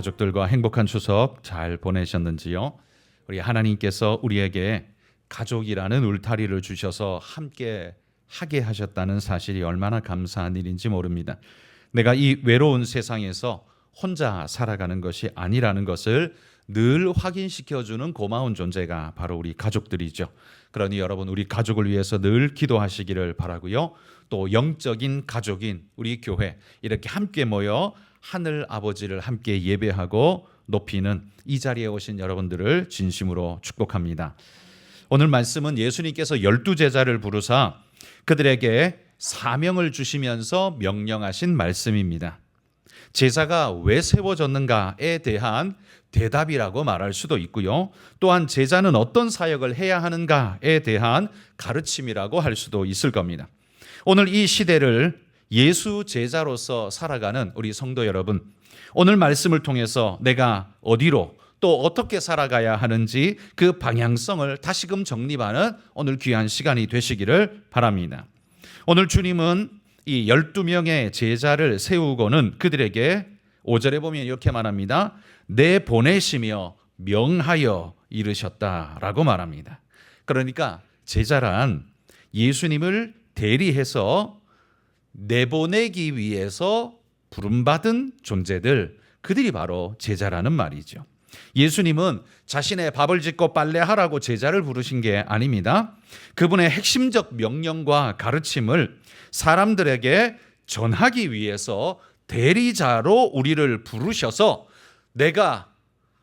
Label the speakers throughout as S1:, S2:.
S1: 가족들과 행복한 추석 잘 보내셨는지요? 우리 하나님께서 우리에게 가족이라는 울타리를 주셔서 함께 하게 하셨다는 사실이 얼마나 감사한 일인지 모릅니다. 내가 이 외로운 세상에서 혼자 살아가는 것이 아니라는 것을 늘 확인시켜주는 고마운 존재가 바로 우리 가족들이죠. 그러니 여러분, 우리 가족을 위해서 늘 기도하시기를 바라고요. 또 영적인 가족인 우리 교회, 이렇게 함께 모여 하늘 아버지를 함께 예배하고 높이는 이 자리에 오신 여러분들을 진심으로 축복합니다. 오늘 말씀은 예수님께서 12제자를 부르사 그들에게 사명을 주시면서 명령하신 말씀입니다. 제자가 왜 세워졌는가에 대한 대답이라고 말할 수도 있고요. 또한 제자는 어떤 사역을 해야 하는가에 대한 가르침이라고 할 수도 있을 겁니다. 오늘 이 시대를 예수 제자로서 살아가는 우리 성도 여러분, 오늘 말씀을 통해서 내가 어디로 또 어떻게 살아가야 하는지 그 방향성을 다시금 정립하는 오늘 귀한 시간이 되시기를 바랍니다. 오늘 주님은 이 12명의 제자를 세우고는 그들에게 5절에 보면 이렇게 말합니다. 내보내시며 명하여 이르셨다라고 말합니다. 그러니까 제자란 예수님을 대리해서 내보내기 위해서 부름받은 존재들, 그들이 바로 제자라는 말이죠. 예수님은 자신의 밥을 짓고 빨래하라고 제자를 부르신 게 아닙니다. 그분의 핵심적 명령과 가르침을 사람들에게 전하기 위해서 대리자로 우리를 부르셔서 내가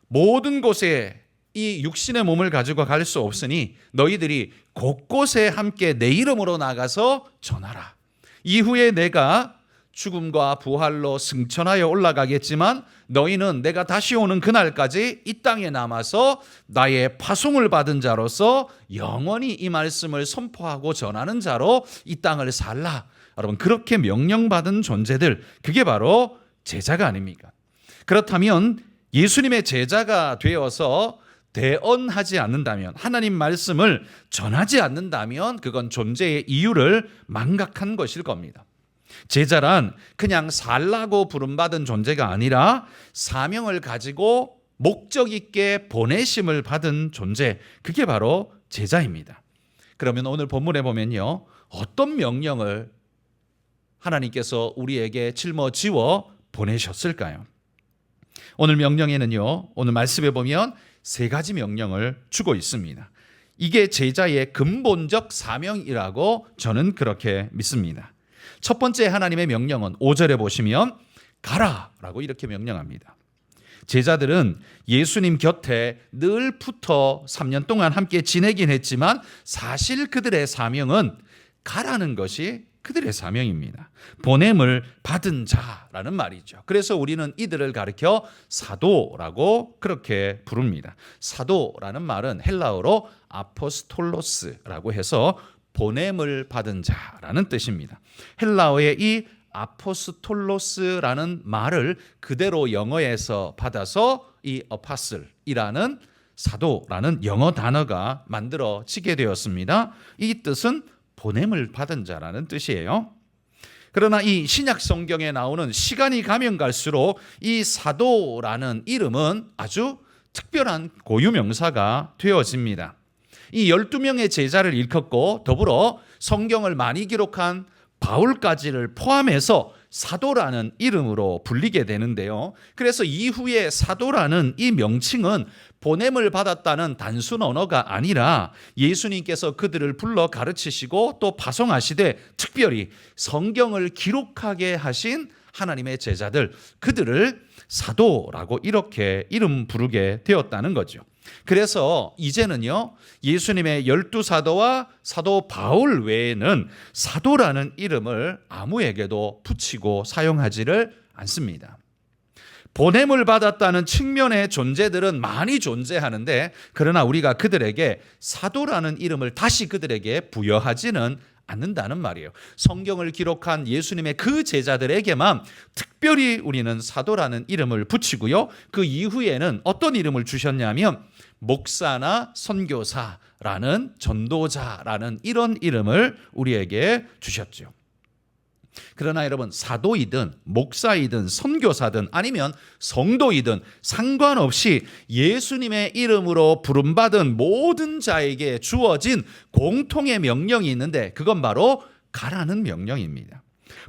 S1: 모든 곳에 이 육신의 몸을 가지고 갈 수 없으니 너희들이 곳곳에 함께 내 이름으로 나가서 전하라. 이후에 내가 죽음과 부활로 승천하여 올라가겠지만 너희는 내가 다시 오는 그날까지 이 땅에 남아서 나의 파송을 받은 자로서 영원히 이 말씀을 선포하고 전하는 자로 이 땅을 살라. 여러분, 그렇게 명령받은 존재들, 그게 바로 제자가 아닙니까? 그렇다면 예수님의 제자가 되어서 대언하지 않는다면, 하나님 말씀을 전하지 않는다면 그건 존재의 이유를 망각한 것일 겁니다. 제자란 그냥 살라고 부름받은 존재가 아니라 사명을 가지고 목적 있게 보내심을 받은 존재, 그게 바로 제자입니다. 그러면 오늘 본문에 보면요, 어떤 명령을 하나님께서 우리에게 짊어지워 보내셨을까요? 오늘 명령에는요, 오늘 말씀에 보면 세 가지 명령을 주고 있습니다. 이게 제자의 근본적 사명이라고 저는 그렇게 믿습니다. 첫 번째 하나님의 명령은 5절에 보시면 가라라고 이렇게 명령합니다. 제자들은 예수님 곁에 늘 붙어 3년 동안 함께 지내긴 했지만 사실 그들의 사명은 가라는 것이 그들의 사명입니다. 보냄을 받은 자라는 말이죠. 그래서 우리는 이들을 가리켜 사도라고 그렇게 부릅니다. 사도라는 말은 헬라어로 아포스톨로스라고 해서 보냄을 받은 자라는 뜻입니다. 헬라어의 이 아포스톨로스라는 말을 그대로 영어에서 받아서 이 어파슬이라는 사도라는 영어 단어가 만들어지게 되었습니다. 이 뜻은 보냄을 받은 자라는 뜻이에요. 그러나 이 신약 성경에 나오는 시간이 가면 갈수록 이 사도라는 이름은 아주 특별한 고유명사가 되어집니다. 이 12명의 제자를 일컫고 더불어 성경을 많이 기록한 바울까지를 포함해서 사도라는 이름으로 불리게 되는데요. 그래서 이후에 사도라는 이 명칭은 보냄을 받았다는 단순 언어가 아니라 예수님께서 그들을 불러 가르치시고 또 파송하시되 특별히 성경을 기록하게 하신 하나님의 제자들, 그들을 사도라고 이렇게 이름 부르게 되었다는 거죠. 그래서 이제는요, 예수님의 12사도와 사도 바울 외에는 사도라는 이름을 아무에게도 붙이고 사용하지를 않습니다. 보냄을 받았다는 측면의 존재들은 많이 존재하는데, 그러나 우리가 그들에게 사도라는 이름을 다시 그들에게 부여하지는 않는다는 말이에요. 성경을 기록한 예수님의 그 제자들에게만 특별히 우리는 사도라는 이름을 붙이고요. 그 이후에는 어떤 이름을 주셨냐면 목사나 선교사라는, 전도자라는 이런 이름을 우리에게 주셨죠. 그러나 여러분, 사도이든 목사이든 선교사든 아니면 성도이든 상관없이 예수님의 이름으로 부름받은 모든 자에게 주어진 공통의 명령이 있는데, 그건 바로 가라는 명령입니다.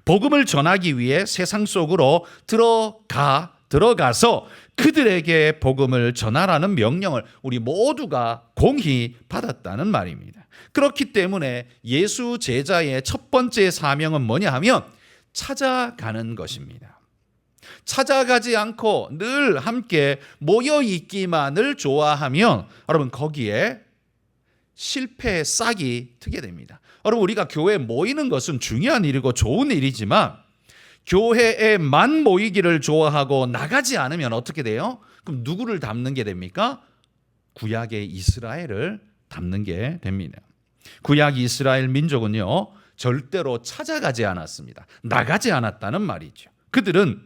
S1: 복음을 전하기 위해 세상 속으로 들어가서 그들에게 복음을 전하라는 명령을 우리 모두가 공히 받았다는 말입니다. 그렇기 때문에 예수 제자의 첫 번째 사명은 뭐냐 하면 찾아가는 것입니다. 찾아가지 않고 늘 함께 모여 있기만을 좋아하면 여러분, 거기에 실패의 싹이 트게 됩니다. 여러분, 우리가 교회에 모이는 것은 중요한 일이고 좋은 일이지만 교회에만 모이기를 좋아하고 나가지 않으면 어떻게 돼요? 그럼 누구를 닮는 게 됩니까? 구약의 이스라엘을 닮는 게 됩니다. 구약 이스라엘 민족은요, 절대로 찾아가지 않았습니다. 나가지 않았다는 말이죠. 그들은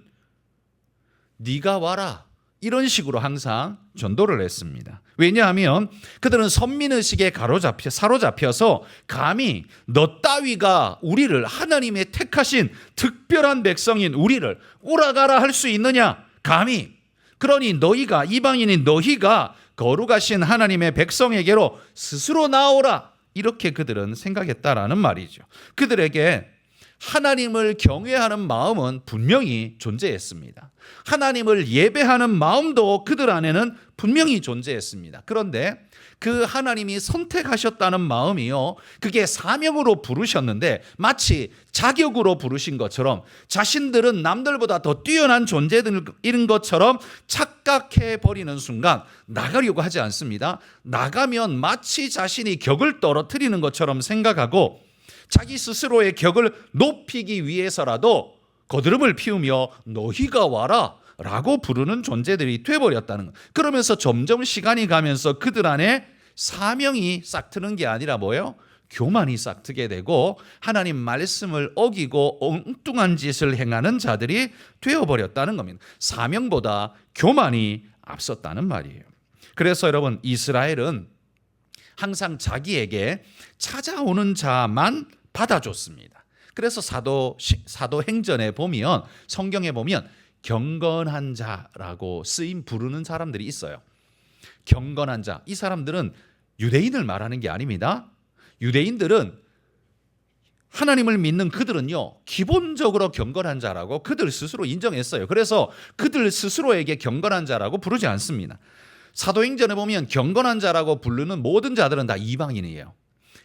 S1: 네가 와라, 이런 식으로 항상 전도를 했습니다. 왜냐하면 그들은 선민의식에 사로잡혀서 감히 너 따위가 우리를, 하나님의 택하신 특별한 백성인 우리를 오라가라 할 수 있느냐? 감히. 그러니 너희가, 이방인인 너희가 거룩하신 하나님의 백성에게로 스스로 나오라, 이렇게 그들은 생각했다라는 말이죠. 그들에게 하나님을 경외하는 마음은 분명히 존재했습니다. 하나님을 예배하는 마음도 그들 안에는 분명히 존재했습니다. 그런데 그 하나님이 선택하셨다는 마음이요, 그게 사명으로 부르셨는데 마치 자격으로 부르신 것처럼 자신들은 남들보다 더 뛰어난 존재들인 것처럼 착각해 버리는 순간 나가려고 하지 않습니다. 나가면 마치 자신이 격을 떨어뜨리는 것처럼 생각하고 자기 스스로의 격을 높이기 위해서라도 거드름을 피우며 너희가 와라 라고 부르는 존재들이 되어버렸다는 것. 그러면서 점점 시간이 가면서 그들 안에 사명이 싹트는 게 아니라 뭐예요? 교만이 싹트게 되고 하나님 말씀을 어기고 엉뚱한 짓을 행하는 자들이 되어버렸다는 겁니다. 사명보다 교만이 앞섰다는 말이에요. 그래서 여러분, 이스라엘은 항상 자기에게 찾아오는 자만 받아줬습니다. 그래서 사도행전에 보면, 성경에 보면 경건한 자라고 부르는 사람들이 있어요. 경건한 자, 이 사람들은 유대인을 말하는 게 아닙니다. 유대인들은, 하나님을 믿는 그들은요, 기본적으로 경건한 자라고 그들 스스로 인정했어요. 그래서 그들 스스로에게 경건한 자라고 부르지 않습니다. 사도행전에 보면 경건한 자라고 부르는 모든 자들은 다 이방인이에요.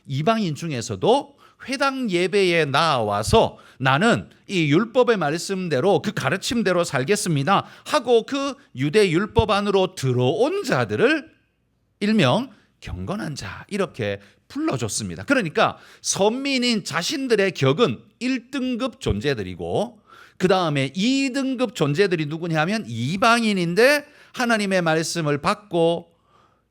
S1: 이방인 중에서도 회당 예배에 나와서 나는 이 율법의 말씀대로, 그 가르침대로 살겠습니다 하고 그 유대 율법 안으로 들어온 자들을 일명 경건한 자, 이렇게 불러줬습니다. 그러니까 선민인 자신들의 격은 1등급 존재들이고, 그 다음에 2등급 존재들이 누구냐 하면 이방인인데 하나님의 말씀을 받고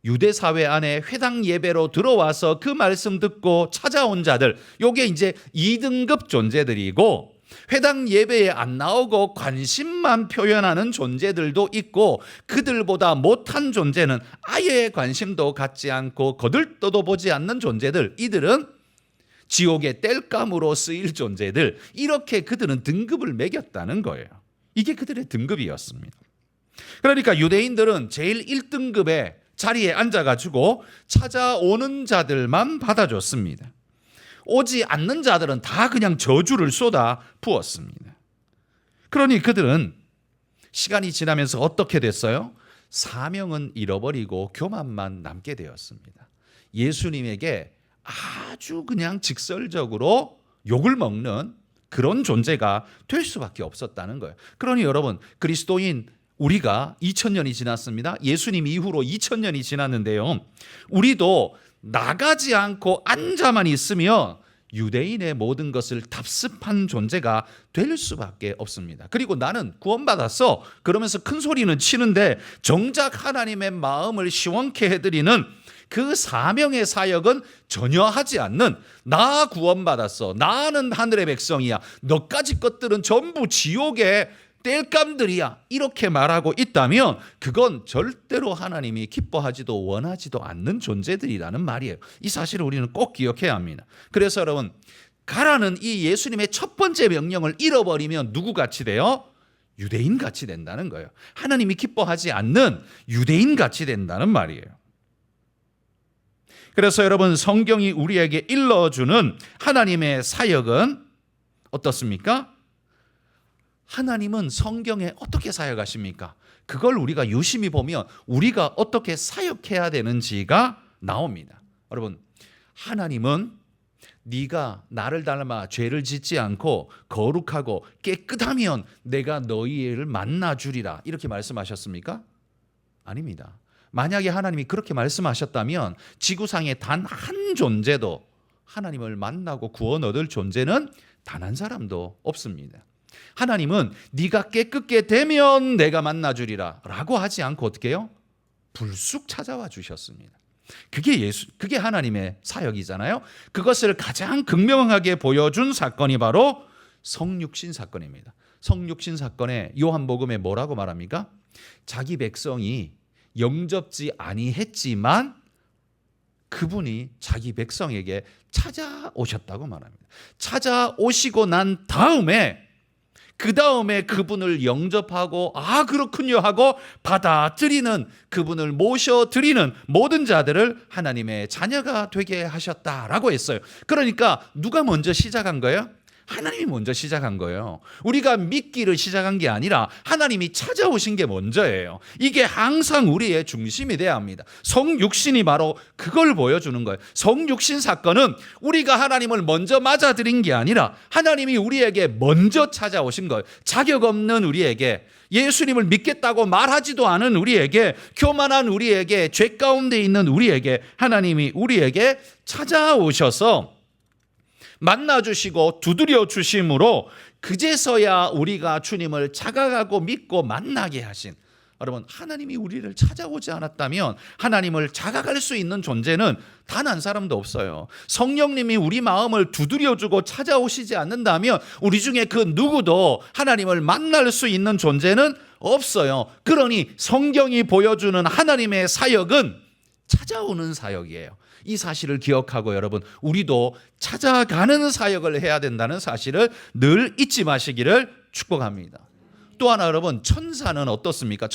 S1: 유대 사회 안에 회당 예배로 들어와서 그 말씀 듣고 찾아온 자들, 요게 이제 2등급 존재들이고, 회당 예배에 안 나오고 관심만 표현하는 존재들도 있고, 그들보다 못한 존재는 아예 관심도 갖지 않고 거들떠도 보지 않는 존재들, 이들은 지옥의 땔감으로 쓰일 존재들, 이렇게 그들은 등급을 매겼다는 거예요. 이게 그들의 등급이었습니다. 그러니까 유대인들은 제일 1등급의 자리에 앉아가지고 찾아오는 자들만 받아줬습니다. 오지 않는 자들은 다 그냥 저주를 쏟아 부었습니다. 그러니 그들은 시간이 지나면서 어떻게 됐어요? 사명은 잃어버리고 교만만 남게 되었습니다. 예수님에게 아주 그냥 직설적으로 욕을 먹는 그런 존재가 될 수밖에 없었다는 거예요. 그러니 여러분, 그리스도인 우리가 2000년이 지났습니다. 예수님 이후로 2000년이 지났는데요, 우리도 나가지 않고 앉아만 있으면 유대인의 모든 것을 답습한 존재가 될 수밖에 없습니다. 그리고 나는 구원받았어 그러면서 큰 소리는 치는데 정작 하나님의 마음을 시원케 해드리는 그 사명의 사역은 전혀 하지 않는, 나 구원받았어, 나는 하늘의 백성이야, 너까지 것들은 전부 지옥의 땔감들이야, 이렇게 말하고 있다면 그건 절대로 하나님이 기뻐하지도 원하지도 않는 존재들이라는 말이에요. 이 사실을 우리는 꼭 기억해야 합니다. 그래서 여러분, 가라는 이 예수님의 첫 번째 명령을 잃어버리면 누구같이 돼요? 유대인같이 된다는 거예요. 하나님이 기뻐하지 않는 유대인같이 된다는 말이에요. 그래서 여러분, 성경이 우리에게 일러주는 하나님의 사역은 어떻습니까? 하나님은 성경에 어떻게 사역하십니까? 그걸 우리가 유심히 보면 우리가 어떻게 사역해야 되는지가 나옵니다. 여러분, 하나님은 네가 나를 닮아 죄를 짓지 않고 거룩하고 깨끗하면 내가 너희를 만나주리라, 이렇게 말씀하셨습니까? 아닙니다. 만약에 하나님이 그렇게 말씀하셨다면 지구상에 단 한 존재도 하나님을 만나고 구원 얻을 존재는 단 한 사람도 없습니다. 하나님은 네가 깨끗게 되면 내가 만나주리라 라고 하지 않고 어떻게 해요? 불쑥 찾아와 주셨습니다. 그게 하나님의 사역이잖아요. 그것을 가장 극명하게 보여준 사건이 바로 성육신 사건입니다. 성육신 사건에 요한복음에 뭐라고 말합니까? 자기 백성이 영접지 아니했지만 그분이 자기 백성에게 찾아오셨다고 말합니다. 찾아오시고 난 다음에 그분을 영접하고 그렇군요 하고 받아들이는, 그분을 모셔드리는 모든 자들을 하나님의 자녀가 되게 하셨다라고 했어요. 그러니까 누가 먼저 시작한 거예요? 하나님이 먼저 시작한 거예요. 우리가 믿기를 시작한 게 아니라 하나님이 찾아오신 게 먼저예요. 이게 항상 우리의 중심이 돼야 합니다. 성육신이 바로 그걸 보여주는 거예요. 성육신 사건은 우리가 하나님을 먼저 맞아들인 게 아니라 하나님이 우리에게 먼저 찾아오신 거예요. 자격 없는 우리에게, 예수님을 믿겠다고 말하지도 않은 우리에게, 교만한 우리에게, 죄 가운데 있는 우리에게 하나님이 우리에게 찾아오셔서 만나주시고 두드려 주심으로 그제서야 우리가 주님을 자각하고 믿고 만나게 하신, 여러분, 하나님이 우리를 찾아오지 않았다면 하나님을 자각할 수 있는 존재는 단 한 사람도 없어요. 성령님이 우리 마음을 두드려주고 찾아오시지 않는다면 우리 중에 그 누구도 하나님을 만날 수 있는 존재는 없어요. 그러니 성경이 보여주는 하나님의 사역은 찾아오는 사역이에요. 이 사실을 기억하고 여러분, 우리도 찾아가는 사역을 해야 된다는 사실을 늘 잊지 마시기를 축복합니다. 또 하나, 여러분, 천사는 어떻습니까?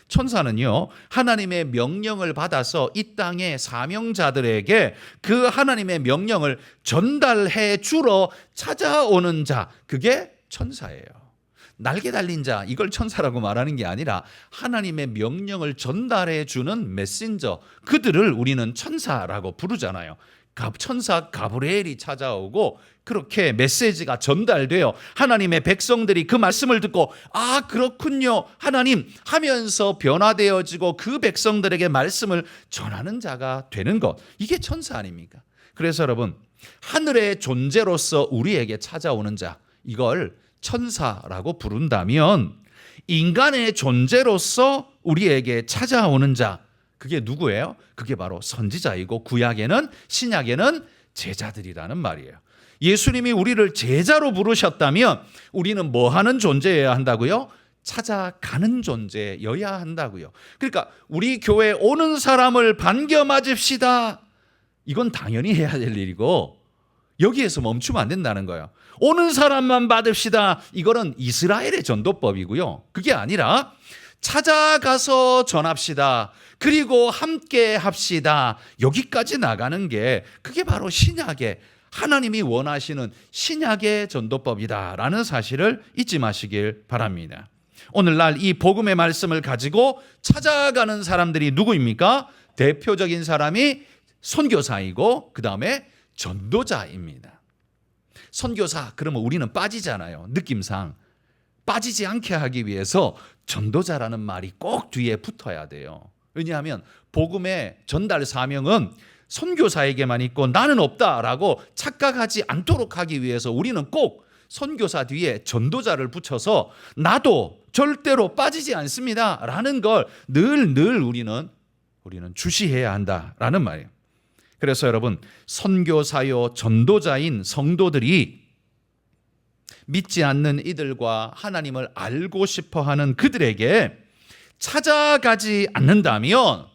S1: 천사는요, 하나님의 명령을 받아서 이 땅의 사명자들에게 그 하나님의 명령을 전달해 주러 찾아오는 자, 그게 천사예요. 날개 달린 자, 이걸 천사라고 말하는 게 아니라 하나님의 명령을 전달해 주는 메신저, 그들을 우리는 천사라고 부르잖아요. 천사 가브리엘이 찾아오고 그렇게 메시지가 전달되어 하나님의 백성들이 그 말씀을 듣고 그렇군요 하나님 하면서 변화되어지고 그 백성들에게 말씀을 전하는 자가 되는 것, 이게 천사 아닙니까? 그래서 여러분, 하늘의 존재로서 우리에게 찾아오는 자, 이걸 천사라고 부른다면 인간의 존재로서 우리에게 찾아오는 자, 그게 누구예요? 그게 바로 선지자이고 구약에는, 신약에는 제자들이라는 말이에요. 예수님이 우리를 제자로 부르셨다면 우리는 뭐 하는 존재여야 한다고요? 찾아가는 존재여야 한다고요. 그러니까 우리 교회에 오는 사람을 반겨 맞읍시다, 이건 당연히 해야 될 일이고 여기에서 멈추면 안 된다는 거예요. 오는 사람만 받읍시다, 이거는 이스라엘의 전도법이고요. 그게 아니라 찾아가서 전합시다, 그리고 함께 합시다, 여기까지 나가는 게 그게 바로 신약의, 하나님이 원하시는 신약의 전도법이다라는 사실을 잊지 마시길 바랍니다. 오늘날 이 복음의 말씀을 가지고 찾아가는 사람들이 누구입니까? 대표적인 사람이 선교사이고 그 다음에 전도자입니다. 선교사 그러면 우리는 빠지잖아요. 느낌상 빠지지 않게 하기 위해서 전도자라는 말이 꼭 뒤에 붙어야 돼요. 왜냐하면 복음의 전달 사명은 선교사에게만 있고 나는 없다라고 착각하지 않도록 하기 위해서 우리는 꼭 선교사 뒤에 전도자를 붙여서 나도 절대로 빠지지 않습니다 라는 걸 늘 우리는 주시해야 한다라는 말이에요. 그래서 여러분, 선교사요 전도자인 성도들이 믿지 않는 이들과 하나님을 알고 싶어하는 그들에게 찾아가지 않는다면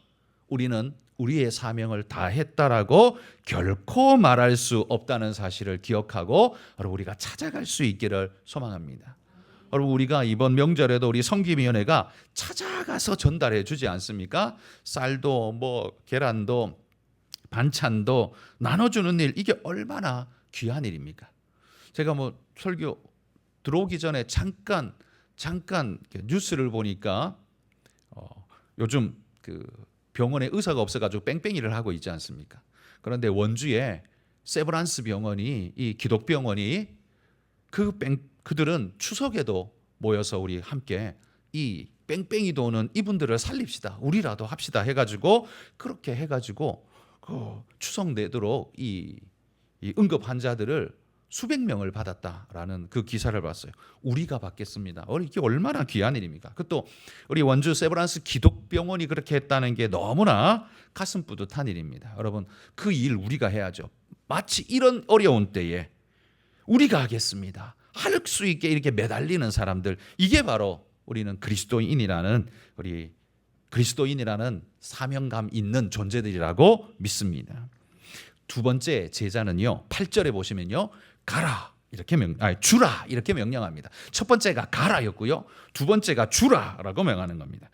S1: 우리의 사명을 다했다라고 결코 말할 수 없다는 사실을 기억하고 여러분 우리가 찾아갈 수 있기를 소망합니다. 여러분 우리가 이번 명절에도 우리 성김위원회가 찾아가서 전달해 주지 않습니까? 쌀도 뭐 계란도 반찬도 나눠주는 일, 이게 얼마나 귀한 일입니까? 제가 뭐 설교 들어오기 전에 잠깐 뉴스를 보니까 요즘 그 병원에 의사가 없어가지고 뺑뺑이를 하고 있지 않습니까? 그런데 원주에 세브란스 병원이, 이 기독병원이 그들은 추석에도 모여서 우리 함께 이 뺑뺑이 도는 이분들을 살립시다, 우리라도 합시다 해가지고 그렇게 해가지고 추석 내도록 이 응급 환자들을 수백 명을 받았다라는 그 기사를 봤어요. 우리가 받겠습니다. 이게 얼마나 귀한 일입니까? 그것도 우리 원주 세브란스 기독병원이 그렇게 했다는 게 너무나 가슴 뿌듯한 일입니다. 여러분 그 일 우리가 해야죠. 마치 이런 어려운 때에 우리가 하겠습니다. 할 수 있게 이렇게 매달리는 사람들, 이게 바로 우리는 그리스도인이라는 사명감 있는 존재들이라고 믿습니다. 두 번째 제자는요, 8절에 보시면요, 가라 이렇게 주라 이렇게 명령합니다. 첫 번째가 가라였고요, 두 번째가 주라라고 명하는 겁니다.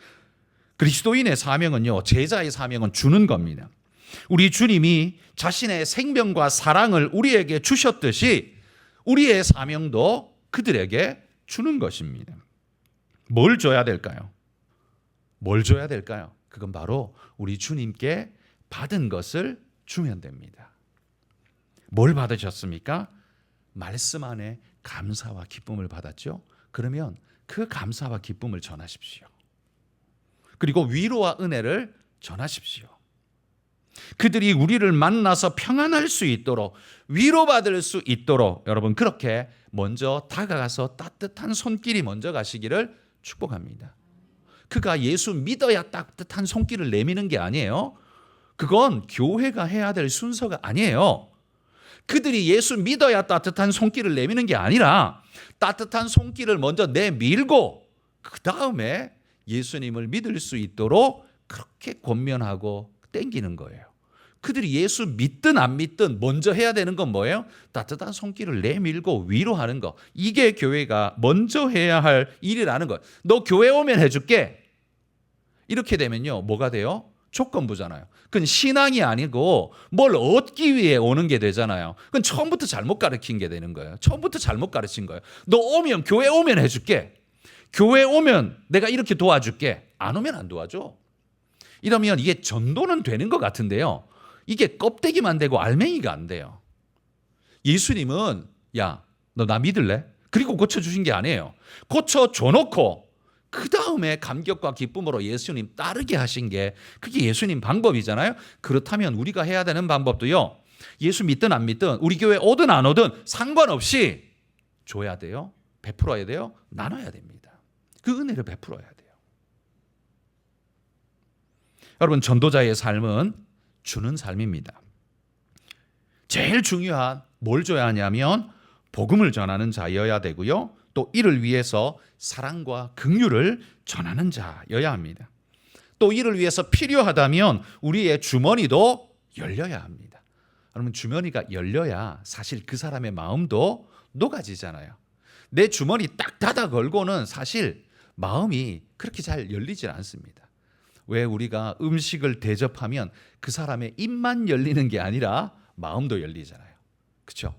S1: 그리스도인의 사명은요, 제자의 사명은 주는 겁니다. 우리 주님이 자신의 생명과 사랑을 우리에게 주셨듯이 우리의 사명도 그들에게 주는 것입니다. 뭘 줘야 될까요? 그건 바로 우리 주님께 받은 것을 주면 됩니다. 뭘 받으셨습니까? 말씀 안에 감사와 기쁨을 받았죠. 그러면 그 감사와 기쁨을 전하십시오. 그리고 위로와 은혜를 전하십시오. 그들이 우리를 만나서 평안할 수 있도록, 위로받을 수 있도록 여러분 그렇게 먼저 다가가서 따뜻한 손길이 먼저 가시기를 축복합니다. 그가 예수 믿어야 따뜻한 손길을 내미는 게 아니에요. 그건 교회가 해야 될 순서가 아니에요. 그들이 예수 믿어야 따뜻한 손길을 내미는 게 아니라 따뜻한 손길을 먼저 내밀고 그 다음에 예수님을 믿을 수 있도록 그렇게 권면하고 땡기는 거예요. 그들이 예수 믿든 안 믿든 먼저 해야 되는 건 뭐예요? 따뜻한 손길을 내밀고 위로하는 거. 이게 교회가 먼저 해야 할 일이라는 거예요. 너 교회 오면 해줄게. 이렇게 되면요, 뭐가 돼요? 조건부잖아요. 그건 신앙이 아니고 뭘 얻기 위해 오는 게 되잖아요. 그건 처음부터 잘못 가르친 게 되는 거예요. 처음부터 잘못 가르친 거예요. 너 오면, 교회 오면 해줄게. 교회 오면 내가 이렇게 도와줄게. 안 오면 안 도와줘. 이러면 이게 전도는 되는 것 같은데요, 이게 껍데기만 되고 알맹이가 안 돼요. 예수님은 야, 너 나 믿을래? 그리고 고쳐주신 게 아니에요. 고쳐줘놓고 그 다음에 감격과 기쁨으로 예수님 따르게 하신 게 그게 예수님 방법이잖아요. 그렇다면 우리가 해야 되는 방법도요, 예수 믿든 안 믿든 우리 교회 오든 안 오든 상관없이 줘야 돼요. 베풀어야 돼요. 나눠야 됩니다. 그 은혜를 베풀어야 돼요. 여러분 전도자의 삶은 주는 삶입니다. 제일 중요한 뭘 줘야 하냐면 복음을 전하는 자여야 되고요, 또 이를 위해서 사랑과 긍휼을 전하는 자여야 합니다. 또 이를 위해서 필요하다면 우리의 주머니도 열려야 합니다. 여러분 주머니가 열려야 사실 그 사람의 마음도 녹아지잖아요. 내 주머니 딱 닫아 걸고는 사실 마음이 그렇게 잘 열리질 않습니다. 왜 우리가 음식을 대접하면 그 사람의 입만 열리는 게 아니라 마음도 열리잖아요. 그렇죠?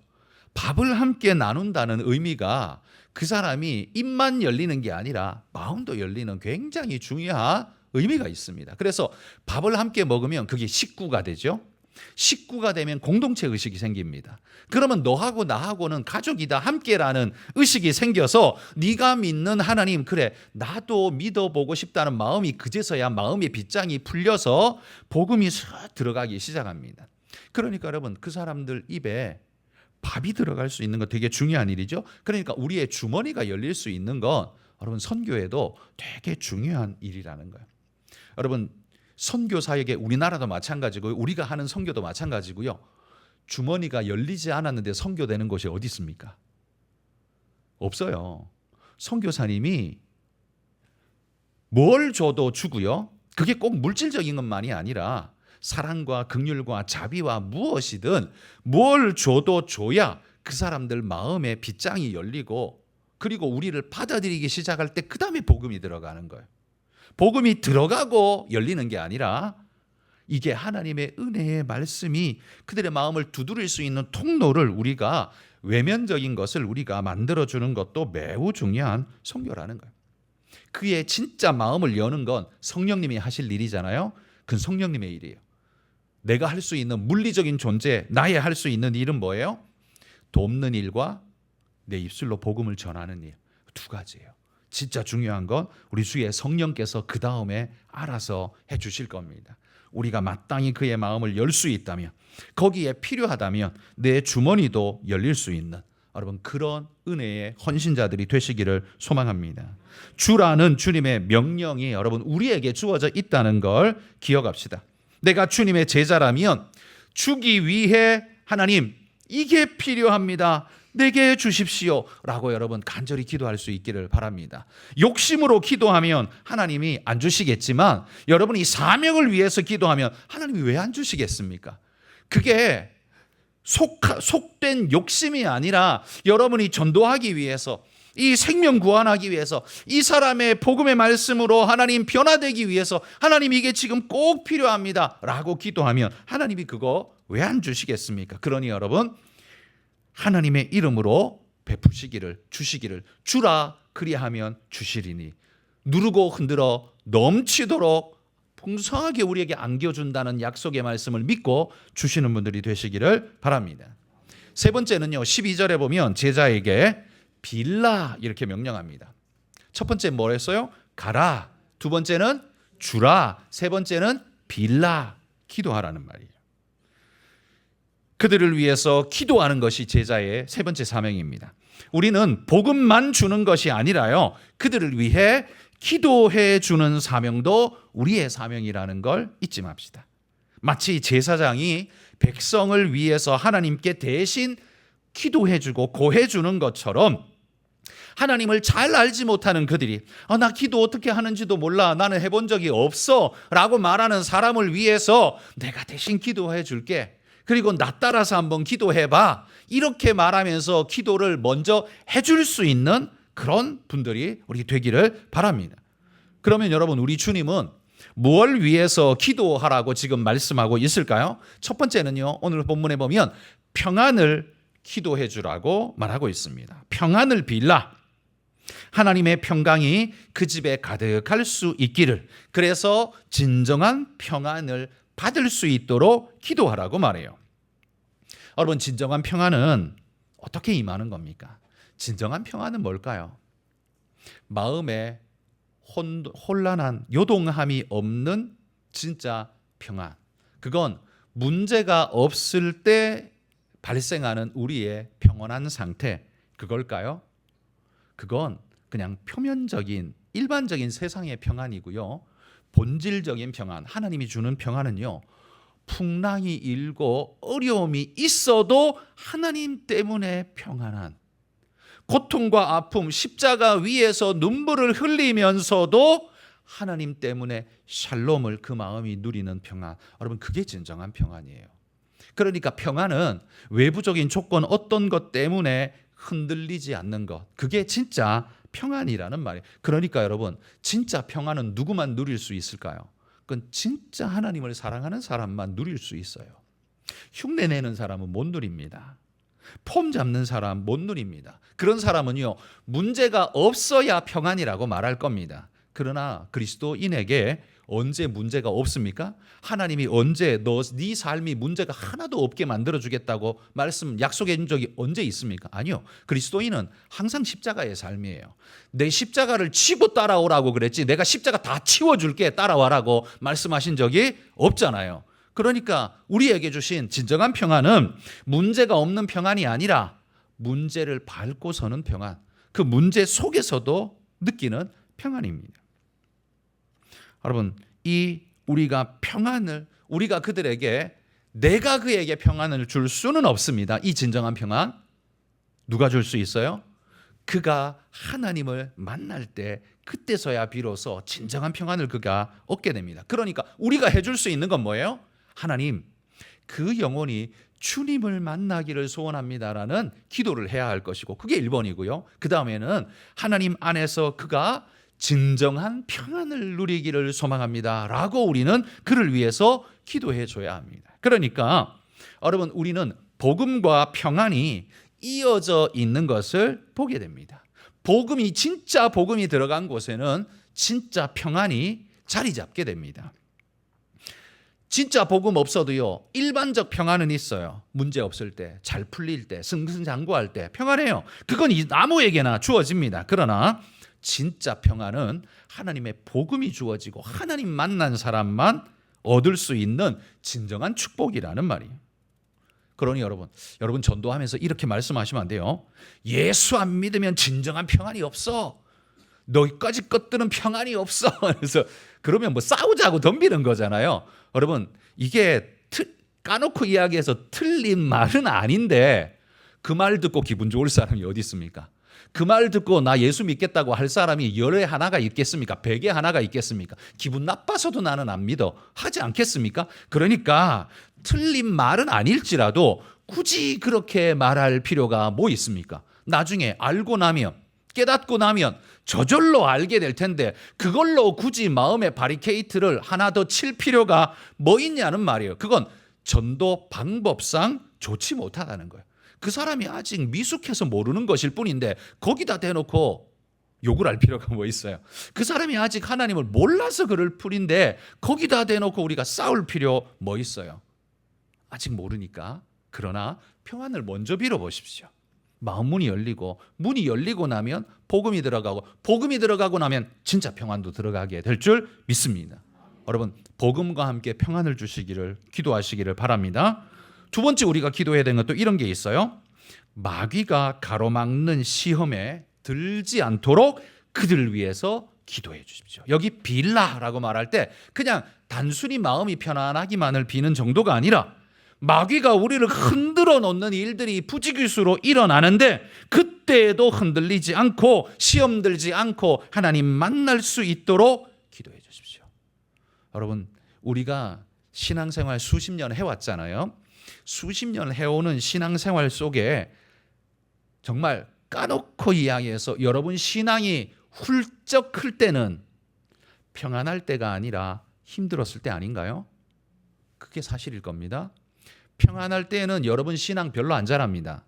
S1: 밥을 함께 나눈다는 의미가 그 사람이 입만 열리는 게 아니라 마음도 열리는 굉장히 중요한 의미가 있습니다. 그래서 밥을 함께 먹으면 그게 식구가 되죠. 식구가 되면 공동체 의식이 생깁니다. 그러면 너하고 나하고는 가족이다, 함께라는 의식이 생겨서 네가 믿는 하나님, 그래 나도 믿어보고 싶다는 마음이 그제서야 마음의 빗장이 풀려서 복음이 싹 들어가기 시작합니다. 그러니까 여러분 그 사람들 입에 밥이 들어갈 수 있는 거 되게 중요한 일이죠. 그러니까 우리의 주머니가 열릴 수 있는 건 여러분 선교에도 되게 중요한 일이라는 거예요. 여러분 선교 사역에 우리나라도 마찬가지고 우리가 하는 선교도 마찬가지고요. 주머니가 열리지 않았는데 선교되는 곳이 어디 있습니까? 없어요. 선교사님이 뭘 줘도 주고요. 그게 꼭 물질적인 것만이 아니라 사랑과 긍휼과 자비와 무엇이든 뭘 줘도 줘야 그 사람들 마음에 빗장이 열리고 그리고 우리를 받아들이기 시작할 때 그 다음에 복음이 들어가는 거예요. 복음이 들어가고 열리는 게 아니라 이게 하나님의 은혜의 말씀이 그들의 마음을 두드릴 수 있는 통로를 우리가 외면적인 것을 우리가 만들어주는 것도 매우 중요한 선교라는 거예요. 그의 진짜 마음을 여는 건 성령님이 하실 일이잖아요. 그건 성령님의 일이에요. 내가 할 수 있는 물리적인 존재, 나의 할 수 있는 일은 뭐예요? 돕는 일과 내 입술로 복음을 전하는 일. 두 가지예요. 진짜 중요한 건 우리 주의 성령께서 그 다음에 알아서 해주실 겁니다. 우리가 마땅히 그의 마음을 열 수 있다면, 거기에 필요하다면 내 주머니도 열릴 수 있는 여러분 그런 은혜의 헌신자들이 되시기를 소망합니다. 주라는 주님의 명령이 여러분 우리에게 주어져 있다는 걸 기억합시다. 내가 주님의 제자라면 주기 위해 하나님 이게 필요합니다. 내게 주십시오 라고 여러분 간절히 기도할 수 있기를 바랍니다. 욕심으로 기도하면 하나님이 안 주시겠지만 여러분이 사명을 위해서 기도하면 하나님이 왜 안 주시겠습니까? 그게 속된 욕심이 아니라 여러분이 전도하기 위해서, 이 생명 구원하기 위해서, 이 사람의 복음의 말씀으로 하나님 변화되기 위해서 하나님 이게 지금 꼭 필요합니다 라고 기도하면 하나님이 그거 왜 안 주시겠습니까? 그러니 여러분 하나님의 이름으로 베푸시기를, 주시기를, 주라 그리하면 주시리니 누르고 흔들어 넘치도록 풍성하게 우리에게 안겨준다는 약속의 말씀을 믿고 주시는 분들이 되시기를 바랍니다. 세 번째는요, 12절에 보면 제자에게 빌라 이렇게 명령합니다. 첫 번째는 뭘 했어요? 가라. 두 번째는 주라. 세 번째는 빌라. 기도하라는 말이에요. 그들을 위해서 기도하는 것이 제자의 세 번째 사명입니다. 우리는 복음만 주는 것이 아니라요, 그들을 위해 기도해 주는 사명도 우리의 사명이라는 걸 잊지 맙시다. 마치 제사장이 백성을 위해서 하나님께 대신 기도해 주고 고해 주는 것처럼 하나님을 잘 알지 못하는 그들이 나 기도 어떻게 하는지도 몰라, 나는 해본 적이 없어 라고 말하는 사람을 위해서 내가 대신 기도해 줄게, 그리고 나 따라서 한번 기도해봐, 이렇게 말하면서 기도를 먼저 해줄 수 있는 그런 분들이 우리 되기를 바랍니다. 그러면 여러분 우리 주님은 뭘 위해서 기도하라고 지금 말씀하고 있을까요? 첫 번째는요, 오늘 본문에 보면 평안을 기도해 주라고 말하고 있습니다. 평안을 빌라. 하나님의 평강이 그 집에 가득할 수 있기를, 그래서 진정한 평안을 받을 수 있도록 기도하라고 말해요. 여러분 진정한 평안은 어떻게 임하는 겁니까? 진정한 평안은 뭘까요? 마음에 혼란한 요동함이 없는 진짜 평안. 그건 문제가 없을 때 발생하는 우리의 평온한 상태, 그걸까요? 그건 그냥 표면적인 일반적인 세상의 평안이고요. 본질적인 평안, 하나님이 주는 평안은요, 풍랑이 일고 어려움이 있어도 하나님 때문에 평안한, 고통과 아픔, 십자가 위에서 눈물을 흘리면서도 하나님 때문에 샬롬을 그 마음이 누리는 평안. 여러분 그게 진정한 평안이에요. 그러니까 평안은 외부적인 조건 어떤 것 때문에 흔들리지 않는 것, 그게 진짜 평안이라는 말이에요. 그러니까 여러분 진짜 평안은 누구만 누릴 수 있을까요? 그건 진짜 하나님을 사랑하는 사람만 누릴 수 있어요. 흉내내는 사람은 못 누립니다. 폼 잡는 사람 못 누립니다. 그런 사람은요, 문제가 없어야 평안이라고 말할 겁니다. 그러나 그리스도인에게 언제 문제가 없습니까? 하나님이 언제 네 삶이 문제가 하나도 없게 만들어주겠다고 약속해 준 적이 언제 있습니까? 아니요. 그리스도인은 항상 십자가의 삶이에요. 내 십자가를 치고 따라오라고 그랬지 내가 십자가 다 치워줄게 따라와라고 말씀하신 적이 없잖아요. 그러니까 우리에게 주신 진정한 평안은 문제가 없는 평안이 아니라 문제를 밟고 서는 평안, 그 문제 속에서도 느끼는 평안입니다. 여러분 이 우리가 그들에게 내가 그에게 평안을 줄 수는 없습니다. 이 진정한 평안 누가 줄 수 있어요? 그가 하나님을 만날 때 그때서야 비로소 진정한 평안을 그가 얻게 됩니다. 그러니까 우리가 해줄 수 있는 건 뭐예요? 하나님, 그 영혼이 주님을 만나기를 소원합니다라는 기도를 해야 할 것이고, 그게 1번이고요. 그 다음에는 하나님 안에서 그가 진정한 평안을 누리기를 소망합니다라고 우리는 그를 위해서 기도해 줘야 합니다. 그러니까 여러분, 우리는 복음과 평안이 이어져 있는 것을 보게 됩니다. 복음이, 진짜 복음이 들어간 곳에는 진짜 평안이 자리 잡게 됩니다. 진짜 복음 없어도요, 일반적 평안은 있어요. 문제 없을 때, 잘 풀릴 때, 승승장구할 때 평안해요. 그건 아무에게나 주어집니다. 그러나 진짜 평안은 하나님의 복음이 주어지고 하나님 만난 사람만 얻을 수 있는 진정한 축복이라는 말이에요. 그러니 여러분 전도하면서 이렇게 말씀하시면 안 돼요. 예수 안 믿으면 진정한 평안이 없어. 너희까지 것들은 평안이 없어. 그래서 그러면 뭐 싸우자고 덤비는 거잖아요. 여러분, 이게 까놓고 이야기해서 틀린 말은 아닌데 그 말 듣고 기분 좋을 사람이 어디 있습니까? 그 말 듣고 나 예수 믿겠다고 할 사람이 열에 하나가 있겠습니까? 100에 하나가 있겠습니까? 기분 나빠서도 나는 안 믿어 하지 않겠습니까? 그러니까 틀린 말은 아닐지라도 굳이 그렇게 말할 필요가 뭐 있습니까? 나중에 알고 나면, 깨닫고 나면 저절로 알게 될 텐데 그걸로 굳이 마음의 바리케이트를 하나 더 칠 필요가 뭐 있냐는 말이에요. 그건 전도 방법상 좋지 못하다는 거예요. 그 사람이 아직 미숙해서 모르는 것일 뿐인데 거기다 대놓고 욕을 할 필요가 뭐 있어요. 그 사람이 아직 하나님을 몰라서 그럴 뿐인데 거기다 대놓고 우리가 싸울 필요 뭐 있어요. 아직 모르니까. 그러나 평안을 먼저 빌어보십시오. 마음 문이 열리고, 문이 열리고 나면 복음이 들어가고, 복음이 들어가고 나면 진짜 평안도 들어가게 될 줄 믿습니다. 여러분, 복음과 함께 평안을 주시기를 기도하시기를 바랍니다. 두 번째 우리가 기도해야 되는 것도 이런 게 있어요. 마귀가 가로막는 시험에 들지 않도록 그들을 위해서 기도해 주십시오. 여기 빌라라고 말할 때 그냥 단순히 마음이 편안하기만을 비는 정도가 아니라 마귀가 우리를 흔들어 놓는 일들이 부지기수로 일어나는데 그때에도 흔들리지 않고 시험 들지 않고 하나님 만날 수 있도록 기도해 주십시오. 여러분, 우리가 신앙생활 수십 년 해왔잖아요. 수십 년 해오는 신앙생활 속에 정말 까놓고 이야기해서 여러분 신앙이 훌쩍 클 때는 평안할 때가 아니라 힘들었을 때 아닌가요? 그게 사실일 겁니다. 평안할 때에는 여러분 신앙 별로 안 잘합니다.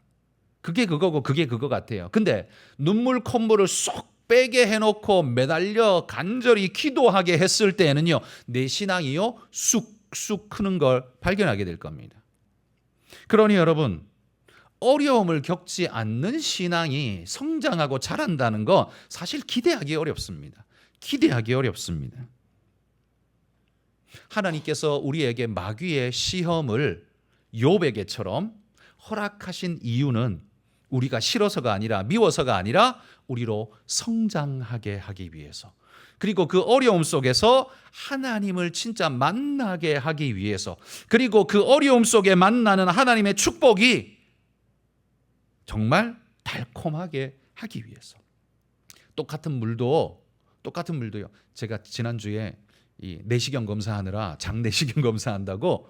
S1: 그게 그거고 그게 그거 같아요. 근데 눈물 콧물을 쏙 빼게 해놓고 매달려 간절히 기도하게 했을 때에는요, 내 신앙이요 쑥쑥 크는 걸 발견하게 될 겁니다. 그러니 여러분, 어려움을 겪지 않는 신앙이 성장하고 자란다는 거 사실 기대하기 어렵습니다. 기대하기 어렵습니다. 하나님께서 우리에게 마귀의 시험을 욥에게처럼 허락하신 이유는 우리가 싫어서가 아니라 미워서가 아니라 우리로 성장하게 하기 위해서, 그리고 그 어려움 속에서 하나님을 진짜 만나게 하기 위해서, 그리고 그 어려움 속에 만나는 하나님의 축복이 정말 달콤하게 하기 위해서. 똑같은 물도요. 제가 지난주에 이 내시경 검사하느라 장내시경 검사한다고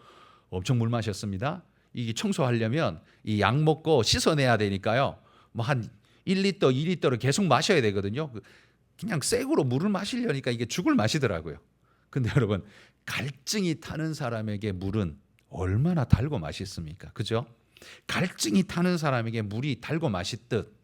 S1: 엄청 물 마셨습니다. 이게 청소하려면 이 약 먹고 씻어내야 되니까요. 뭐 한 1리터, 2리터를 계속 마셔야 되거든요. 그냥 생으로 물을 마시려니까 이게 죽을 맛이더라고요. 근데 여러분, 갈증이 타는 사람에게 물은 얼마나 달고 맛있습니까? 그죠? 갈증이 타는 사람에게 물이 달고 맛있듯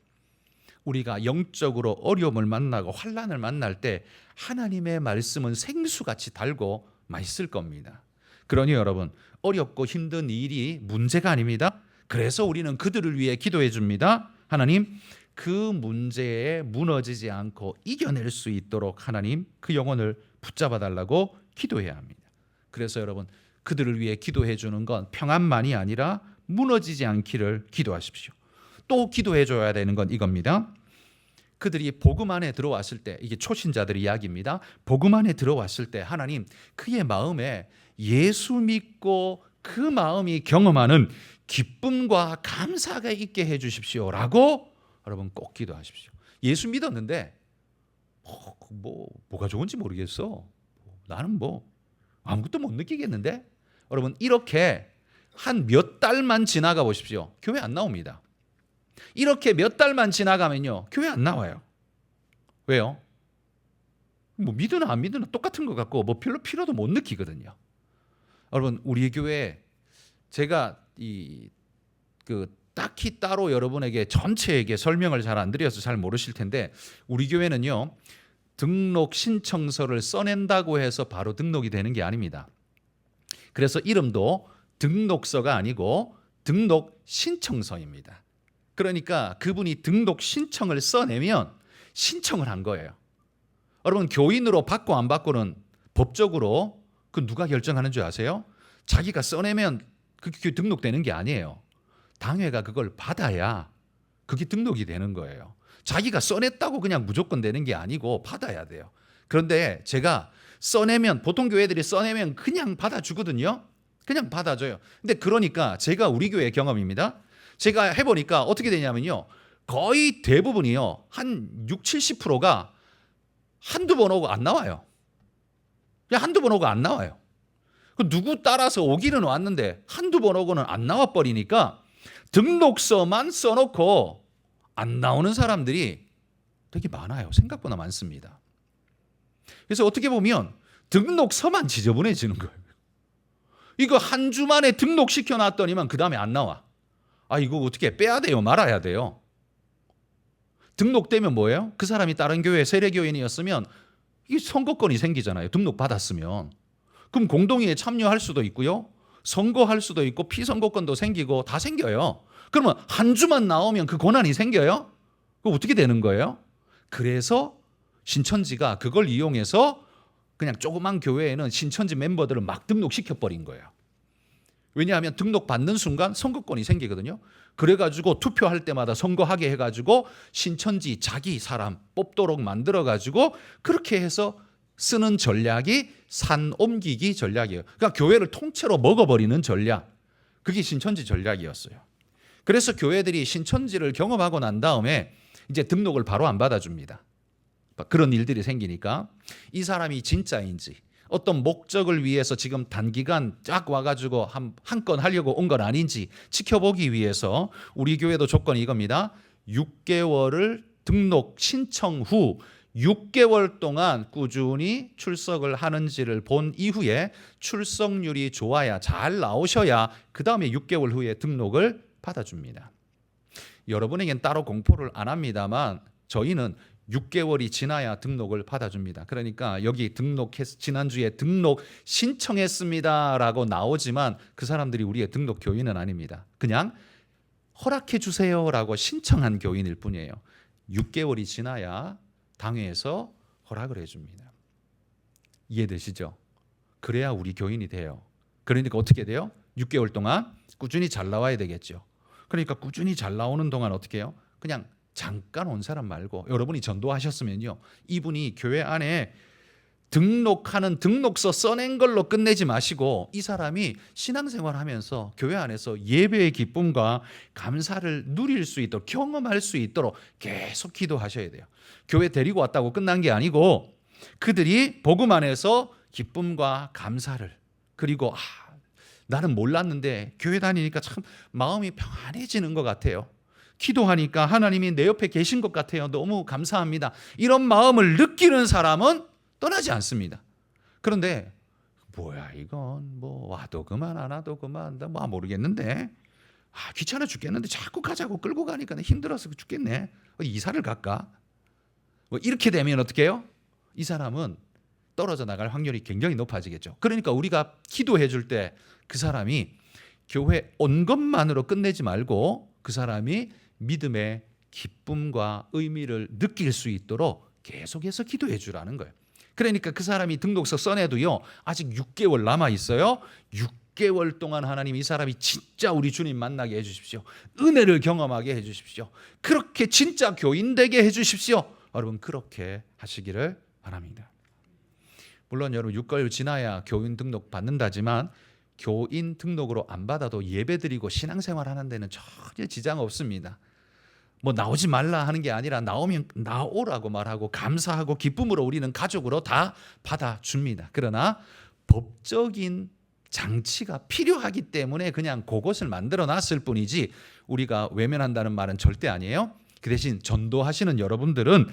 S1: 우리가 영적으로 어려움을 만나고 환난을 만날 때 하나님의 말씀은 생수같이 달고 맛있을 겁니다. 그러니 여러분, 어렵고 힘든 일이 문제가 아닙니다. 그래서 우리는 그들을 위해 기도해 줍니다. 하나님, 그 문제에 무너지지 않고 이겨낼 수 있도록 하나님 그 영혼을 붙잡아 달라고 기도해야 합니다. 그래서 여러분, 그들을 위해 기도해 주는 건 평안만이 아니라 무너지지 않기를 기도하십시오. 또 기도해 줘야 되는 건 이겁니다. 그들이 복음 안에 들어왔을 때, 이게 초신자들의 이야기입니다. 복음 안에 들어왔을 때 하나님 그의 마음에 예수 믿고 그 마음이 경험하는 기쁨과 감사가 있게 해 주십시오라고 여러분 꼭 기도하십시오. 예수 믿었는데 뭐가 좋은지 모르겠어. 나는 뭐 아무것도 못 느끼겠는데 여러분 이렇게 한 몇 달만 지나가 보십시오. 교회 안 나옵니다. 이렇게 몇 달만 지나가면요. 교회 안 나와요. 왜요? 뭐 믿으나 안 믿으나 똑같은 것 같고 뭐 별로 필요도 못 느끼거든요. 여러분 우리 교회 제가 딱히 따로 여러분에게 전체에게 설명을 잘 안 드려서 잘 모르실 텐데 우리 교회는요. 등록 신청서를 써낸다고 해서 바로 등록이 되는 게 아닙니다. 그래서 이름도 등록서가 아니고 등록 신청서입니다. 그러니까 그분이 등록 신청을 써내면 신청을 한 거예요. 여러분 교인으로 받고 안 받고는 법적으로 그 누가 결정하는 줄 아세요? 자기가 써내면 그게 등록되는 게 아니에요. 당회가 그걸 받아야 그게 등록이 되는 거예요. 자기가 써냈다고 그냥 무조건 되는 게 아니고 받아야 돼요. 그런데 제가 써내면 보통 교회들이 써내면 그냥 받아주거든요. 그냥 받아줘요. 근데 그러니까 제가 우리 교회 경험입니다. 제가 해보니까 어떻게 되냐면요. 거의 대부분이요. 한 60, 70%가 한두 번 오고 안 나와요. 그냥 한두 번 오고 안 나와요. 누구 따라서 오기는 왔는데 한두 번 오고는 안 나와 버리니까 등록서만 써놓고 안 나오는 사람들이 되게 많아요. 생각보다 많습니다. 그래서 어떻게 보면 등록서만 지저분해지는 거예요. 이거 한 주 만에 등록시켜 놨더니만 그 다음에 안 나와. 아 이거 어떻게 빼야 돼요? 말아야 돼요? 등록되면 뭐예요? 그 사람이 다른 교회 세례교인이었으면 이 선거권이 생기잖아요. 등록받았으면. 그럼 공동회의에 참여할 수도 있고요. 선거할 수도 있고 피선거권도 생기고 다 생겨요. 그러면 한 주만 나오면 그 권한이 생겨요? 그거 어떻게 되는 거예요? 그래서 신천지가 그걸 이용해서 그냥 조그만 교회에는 신천지 멤버들을 막 등록시켜버린 거예요. 왜냐하면 등록받는 순간 선거권이 생기거든요. 그래가지고 투표할 때마다 선거하게 해가지고 신천지 자기 사람 뽑도록 만들어가지고 그렇게 해서 쓰는 전략이 산 옮기기 전략이에요. 그러니까 교회를 통째로 먹어버리는 전략. 그게 신천지 전략이었어요. 그래서 교회들이 신천지를 경험하고 난 다음에 이제 등록을 바로 안 받아줍니다. 그런 일들이 생기니까 이 사람이 진짜인지 어떤 목적을 위해서 지금 단기간 쫙 와가지고 한 건 하려고 온 건 아닌지 지켜보기 위해서 우리 교회도 조건이 이겁니다. 6개월을 등록 신청 후 6개월 동안 꾸준히 출석을 하는지를 본 이후에 출석률이 좋아야 잘 나오셔야 그 다음에 6개월 후에 등록을 받아줍니다. 여러분에겐 따로 공포를 안 합니다만 저희는 6개월이 지나야 등록을 받아줍니다. 그러니까 여기 지난주에 등록 신청했습니다라고 나오지만 그 사람들이 우리의 등록 교인은 아닙니다. 그냥 허락해 주세요라고 신청한 교인일 뿐이에요. 6개월이 지나야 당회에서 허락을 해줍니다. 이해되시죠? 그래야 우리 교인이 돼요. 그러니까 어떻게 돼요? 6개월 동안 꾸준히 잘 나와야 되겠죠. 그러니까 꾸준히 잘 나오는 동안 어떻게 해요? 그냥 잠깐 온 사람 말고 여러분이 전도하셨으면요. 이분이 교회 안에 등록하는 등록서 써낸 걸로 끝내지 마시고 이 사람이 신앙생활하면서 교회 안에서 예배의 기쁨과 감사를 누릴 수 있도록 경험할 수 있도록 계속 기도하셔야 돼요. 교회 데리고 왔다고 끝난 게 아니고 그들이 복음 안에서 기쁨과 감사를 그리고 나는 몰랐는데 교회 다니니까 참 마음이 평안해지는 것 같아요. 기도하니까 하나님이 내 옆에 계신 것 같아요. 너무 감사합니다. 이런 마음을 느끼는 사람은 떠나지 않습니다. 그런데 뭐야 이건 뭐 와도 그만 안 와도 그만 나 뭐 모르겠는데 귀찮아 죽겠는데 자꾸 가자고 끌고 가니까 힘들어서 죽겠네. 이사를 갈까? 뭐 이렇게 되면 어떻게 해요? 이 사람은 떨어져 나갈 확률이 굉장히 높아지겠죠. 그러니까 우리가 기도해 줄 때 그 사람이 교회 온 것만으로 끝내지 말고 그 사람이 믿음의 기쁨과 의미를 느낄 수 있도록 계속해서 기도해 주라는 거예요. 그러니까 그 사람이 등록서 써내도요. 아직 6개월 남아 있어요. 6개월 동안 하나님 이 사람이 진짜 우리 주님 만나게 해 주십시오. 은혜를 경험하게 해 주십시오. 그렇게 진짜 교인 되게 해 주십시오. 여러분 그렇게 하시기를 바랍니다. 물론 여러분 6개월 지나야 교인 등록 받는다지만 교인 등록으로 안 받아도 예배드리고 신앙생활 하는 데는 전혀 지장 없습니다. 뭐 나오지 말라 하는 게 아니라 나오면 나오라고 말하고 감사하고 기쁨으로 우리는 가족으로 다 받아줍니다. 그러나 법적인 장치가 필요하기 때문에 그냥 그것을 만들어 놨을 뿐이지 우리가 외면한다는 말은 절대 아니에요. 그 대신 전도하시는 여러분들은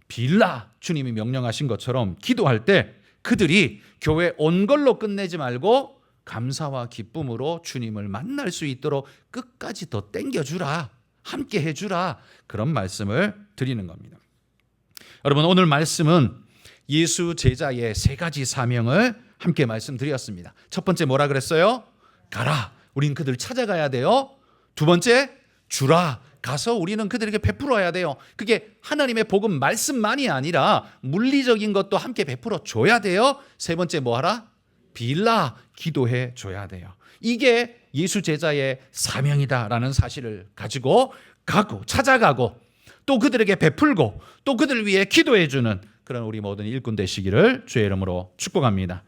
S1: 빌라 주님이 명령하신 것처럼 기도할 때 그들이 교회 온 걸로 끝내지 말고 감사와 기쁨으로 주님을 만날 수 있도록 끝까지 더 땡겨주라, 함께 해주라, 그런 말씀을 드리는 겁니다. 여러분, 오늘 말씀은 예수 제자의 세 가지 사명을 함께 말씀드렸습니다. 첫 번째 뭐라 그랬어요? 가라, 우린 그들 찾아가야 돼요. 두 번째, 주라, 가서 우리는 그들에게 베풀어야 돼요. 그게 하나님의 복음 말씀만이 아니라 물리적인 것도 함께 베풀어 줘야 돼요. 세 번째 뭐 하라? 빌라, 기도해 줘야 돼요. 이게 예수 제자의 사명이다라는 사실을 가지고 가고 찾아가고 또 그들에게 베풀고 또 그들을 위해 기도해 주는 그런 우리 모든 일꾼 되시기를 주의 이름으로 축복합니다.